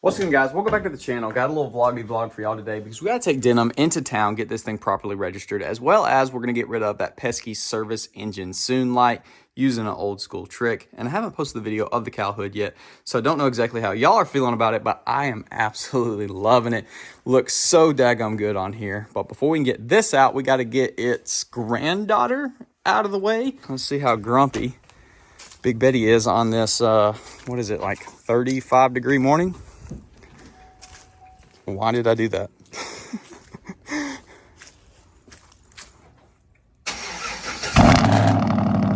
What's good, guys? Welcome back to the channel. Got a little vlog for y'all today because we got to take Denim into town, get this thing properly registered, as well as we're going to get rid of that pesky service engine soon light using an old school trick. And I haven't posted the video of the cow hood yet, so I don't know exactly how y'all are feeling about it, but I am absolutely loving it. Looks so daggum good on here. But before we can get this out, we got to get its granddaughter out of the way. Let's see how grumpy Big Betty is on this, what is it, like 35-degree morning? Why did I do that?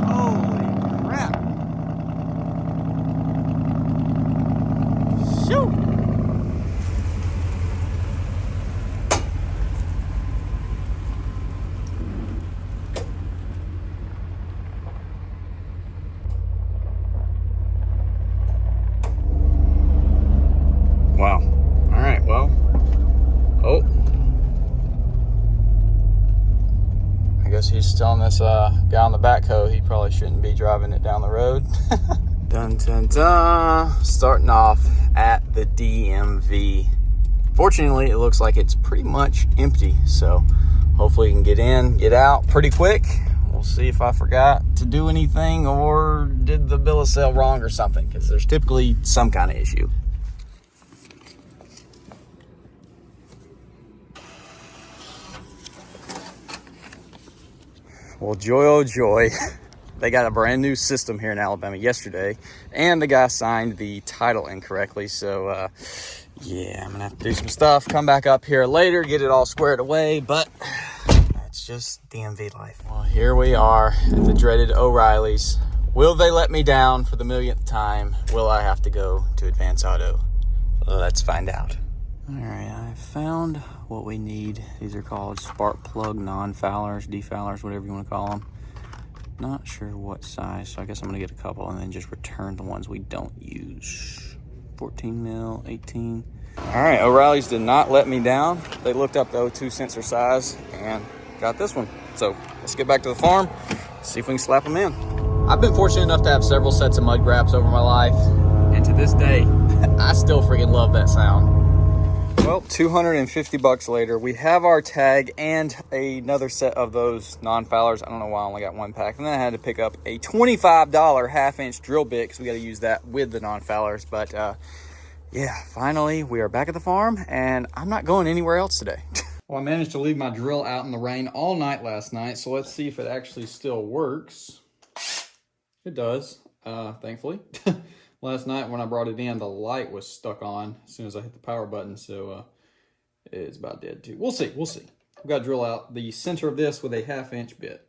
Holy crap. Shoot. Wow. All right, well. Oh, I guess he's telling this guy on the backhoe he probably shouldn't be driving it down the road. Dun dun dun. Starting off at the DMV. Fortunately, it looks like it's pretty much empty, so hopefully we can get in, get out pretty quick. We'll see if I forgot to do anything or did the bill of sale wrong or something, because there's typically some kind of issue. Well, joy, oh joy, they got a brand new system here in Alabama yesterday, and the guy signed the title incorrectly. So, yeah, I'm gonna have to do some stuff, come back up here later, get it all squared away, but it's just DMV life. Well, here we are at the dreaded O'Reilly's. Will they let me down for the millionth time? Will I have to go to Advance Auto? Let's find out. All right, I found what we need. These are called spark plug non-foulers, defowlers, whatever you want to call them. Not sure what size, so I guess I'm gonna get a couple and then just return the ones we don't use. 14 mil, 18. All right, O'Reilly's did not let me down. They looked up the O2 sensor size and got this one. So let's get back to the farm, see if we can slap them in. I've been fortunate enough to have several sets of mud graps over my life, and to this day, I still freaking love that sound. Well, 250 bucks later, we have our tag and another set of those non-foulers. I don't know why I only got one pack. And then I had to pick up a $25 half-inch drill bit because we got to use that with the non-foulers. But yeah, finally, we are back at the farm, and I'm not going anywhere else today. Well, I managed to leave my drill out in the rain all night last night, so let's see if it actually still works. It does, thankfully. Last night when I brought it in, the light was stuck on as soon as I hit the power button, so it's about dead too. We'll see. We've got to drill out the center of this with a half-inch bit.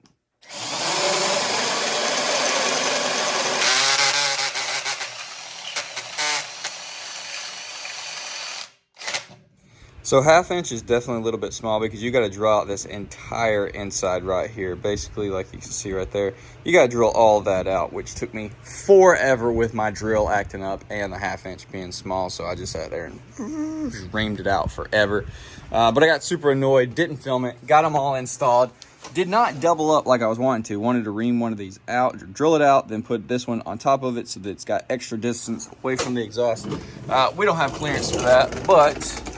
So half-inch is definitely a little bit small because you got to drill out this entire inside right here. Basically, like you can see right there, you got to drill all that out, which took me forever with my drill acting up and the half-inch being small. So I just sat there and just reamed it out forever. But I got super annoyed, didn't film it, got them all installed. Did not double up like I was wanting to. Wanted to ream one of these out, drill it out, then put this one on top of it so that it's got extra distance away from the exhaust. We don't have clearance for that, but...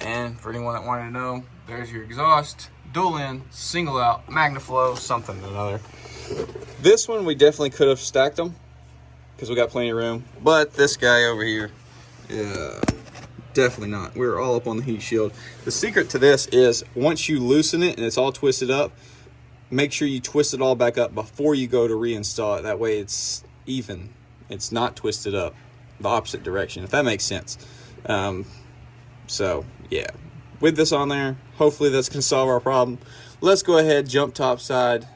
And for anyone that wanted to know, there's your exhaust, dual in, single out, MagnaFlow, something or another. This one, we definitely could have stacked them because we got plenty of room. But this guy over here, yeah, definitely not. We're all up on the heat shield. The secret to this is once you loosen it and it's all twisted up, make sure you twist it all back up before you go to reinstall it. That way it's even. It's not twisted up the opposite direction, if that makes sense. So yeah, with this on there, hopefully that's going to solve our problem. Let's go ahead, jump topside,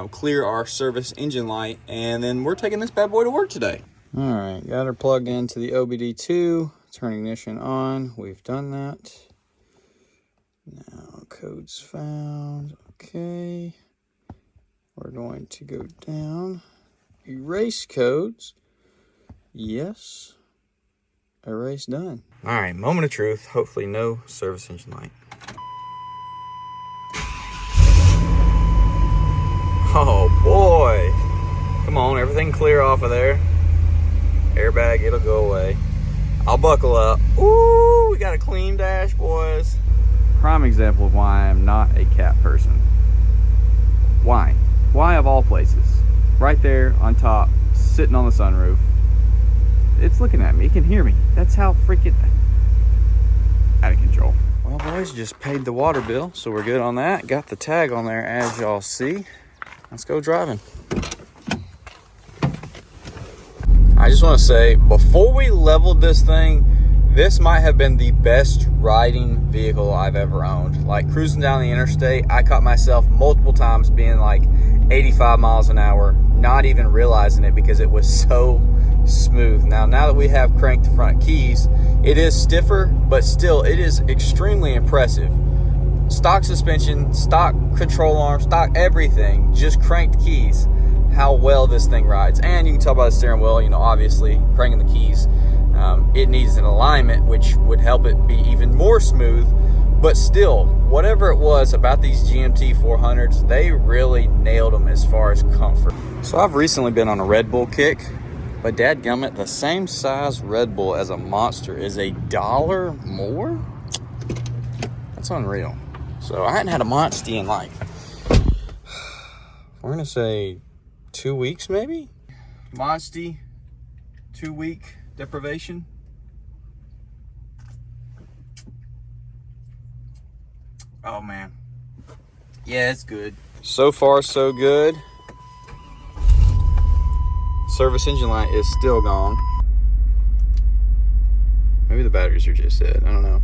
clear our service engine light, and then we're taking this bad boy to work today. All right, got her plugged into the OBD2, turn ignition on. We've done that. Now codes found. Okay, we're going to go down, erase codes. Yes. Erase done. All right, moment of truth. Hopefully no service engine light. Oh boy. Come on, everything clear off of there. Airbag, it'll go away. I'll buckle up. Ooh, we got a clean dash, boys. Prime example of why I'm not a cat person. Why? Why of all places? Right there on top, sitting on the sunroof. It's looking at me, it can hear me. That's how freaking out of control. Well, boys, just paid the water bill, so we're good on that. Got the tag on there, as y'all see. Let's go driving. I just want to say, before we leveled this thing, this might have been the best riding vehicle I've ever owned. Like, cruising down the interstate, I caught myself multiple times being like 85 miles an hour, not even realizing it because it was so smooth. Now that we have cranked front keys, it is stiffer, but still, it is extremely impressive. Stock suspension, stock control arm, stock everything, just cranked keys. How well this thing rides. And you can tell by the steering wheel, you know, obviously cranking the keys, it needs an alignment, which would help it be even more smooth. But still, whatever it was about these GMT 400s, they really nailed them as far as comfort. So I've recently been on a Red Bull kick, but dadgummit, the same size Red Bull as a Monster is $1 more? That's unreal. So I hadn't had a Monster in like, we're gonna say 2 weeks maybe? Monster, 2 week deprivation. Oh man. Yeah, it's good. So far, so good. Service engine light is still gone. Maybe the batteries are just dead. I don't know.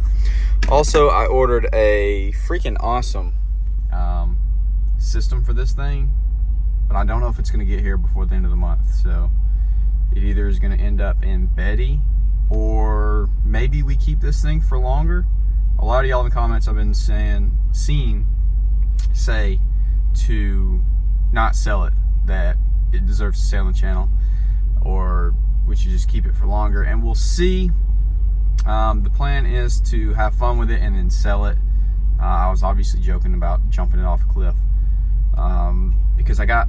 Also, I ordered a freaking awesome system for this thing, but I don't know if it's going to get here before the end of the month. So it either is going to end up in Betty, or maybe we keep this thing for longer. A lot of y'all in the comments I've been seeing say to not sell it, that it deserves to stay on the channel, or we should just keep it for longer, and we'll see. The plan is to have fun with it and then sell it. I was obviously joking about jumping it off a cliff, because I got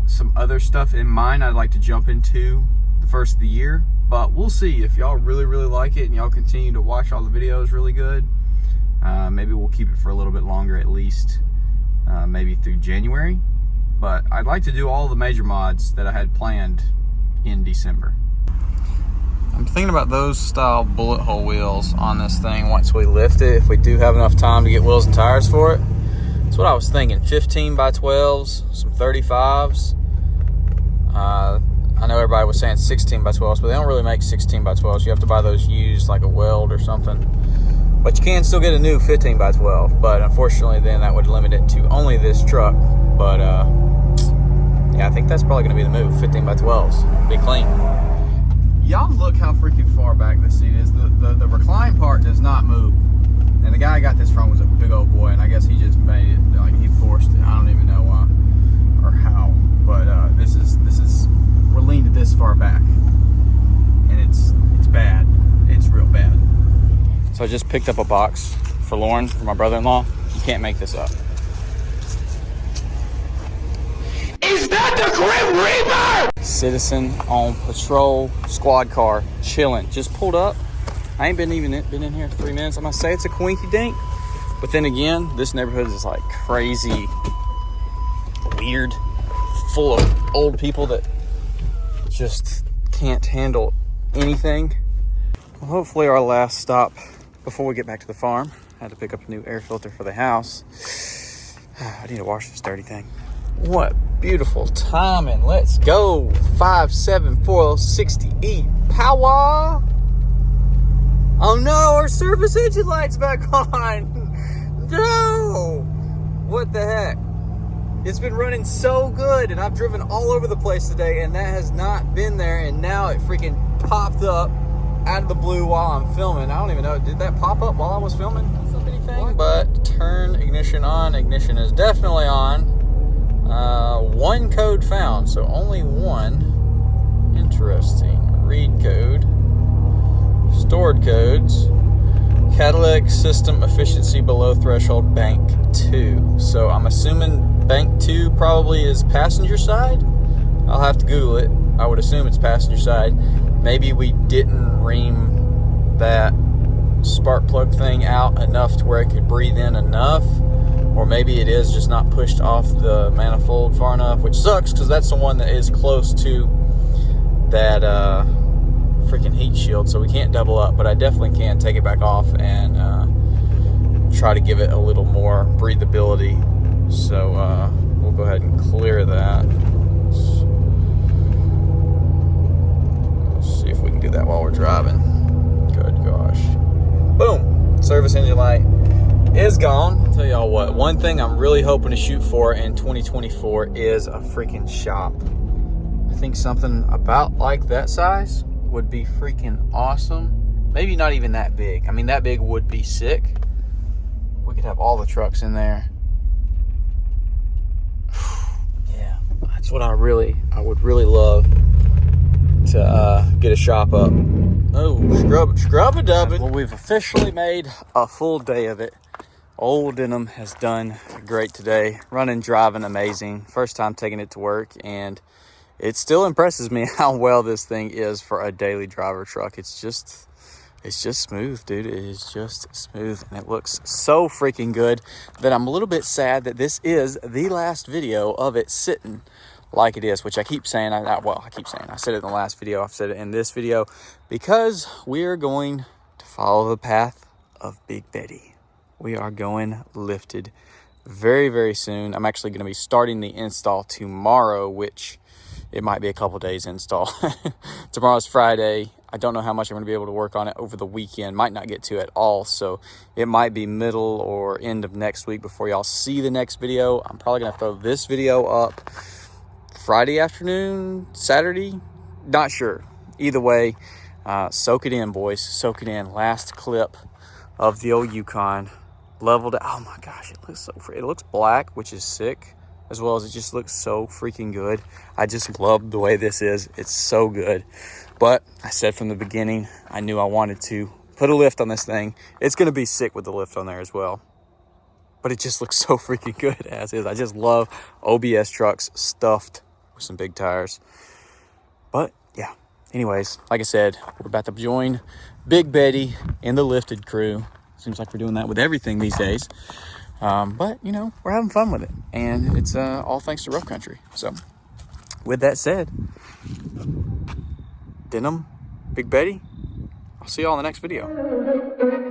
some other stuff in mind I'd like to jump into the first of the year, but we'll see. If y'all really like it and y'all continue to watch all the videos really good, maybe we'll keep it for a little bit longer, at least maybe through January. But I'd like to do all the major mods that I had planned in December. I'm thinking about those style bullet hole wheels on this thing once we lift it, if we do have enough time to get wheels and tires for it. That's what I was thinking. 15 by 12s, some 35s. I know everybody was saying 16 by 12s, but they don't really make 16 by 12s. You have to buy those used, like a Weld or something. But you can still get a new 15 by 12. But unfortunately, then that would limit it to only this truck. But yeah, I think that's probably going to be the move. 15 by 12s. Be clean. Y'all look how freaking far back this seat is. The recline part does not move. And the guy I got this from was a big old boy, and I guess he just made it, like he forced it. I don't even know why or how. But this is we're leaned this far back, and it's bad. It's real bad. So I just picked up a box for Lauren, for my brother-in-law. You can't make this up. Is that the Grim Reaper? Citizen on patrol, squad car, chilling. Just pulled up. I ain't been in here 3 minutes. I'm gonna say it's a quinky dink, but then again, this neighborhood is like crazy, weird, full of old people that just can't handle anything. Well, hopefully our last stop before we get back to the farm. I had to pick up a new air filter for the house. I need to wash this dirty thing. What beautiful timing. Let's go. 57460E power. Oh no, our service engine light's back on. No. What the heck? It's been running so good, and I've driven all over the place today, and that has not been there, and now it freaking popped up out of the blue while I'm filming. I don't even know, did that pop up while I was filming? Anything? But turn ignition on. Ignition is definitely on. One code found, so only one. Interesting. Read code. Stored codes. Catalytic system efficiency below threshold, bank 2. So I'm assuming bank 2 probably is passenger side. I'll have to Google it. I would assume it's passenger side. Maybe we didn't ream that spark plug thing out enough to where it could breathe in enough, or maybe it is just not pushed off the manifold far enough, which sucks because that's the one that is close to that freaking heat shield, so we can't double up, but I definitely can take it back off and try to give it a little more breathability. So we'll go ahead and clear that. Let's see if we can do that while we're driving. Good gosh. Boom, service engine light is gone. I'll tell y'all what, one thing I'm really hoping to shoot for in 2024 is a freaking shop. I think something about like that size would be freaking awesome. Maybe not even that big. I mean, that big would be sick. We could have all the trucks in there. Yeah, that's what I would really love to get a shop up. Oh, scrub-a-dubbin'. Well, we've officially made a full day of it. Old Denim has done great today. Running, driving, amazing. First time taking it to work, and it still impresses me how well this thing is for a daily driver truck. It's just smooth, dude. It is just smooth, and it looks so freaking good that I'm a little bit sad that this is the last video of it sitting like it is, which I keep saying. I said it in the last video. I've said it in this video, because we're going to follow the path of Big Betty. We are going lifted very, very soon. I'm actually going to be starting the install tomorrow, which it might be a couple days install. Tomorrow's Friday. I don't know how much I'm going to be able to work on it over the weekend. Might not get to it all, so it might be middle or end of next week before y'all see the next video. I'm probably going to throw this video up Friday afternoon, Saturday, not sure. Either way, soak it in, boys. Soak it in. Last clip of the old Yukon. Leveled out. Oh my gosh, it looks so free. It looks black, which is sick, as well as it just looks so freaking good. I just love the way this is. It's so good. But I said from the beginning, I knew I wanted to put a lift on this thing. It's going to be sick with the lift on there as well. But it just looks so freaking good as is. I just love OBS trucks stuffed with some big tires. But yeah, anyways, like I said, we're about to join Big Betty in the lifted crew. Seems like we're doing that with everything these days. But, you know, we're having fun with it. And it's all thanks to Rough Country. So, with that said, Denim, Big Betty, I'll see y'all in the next video.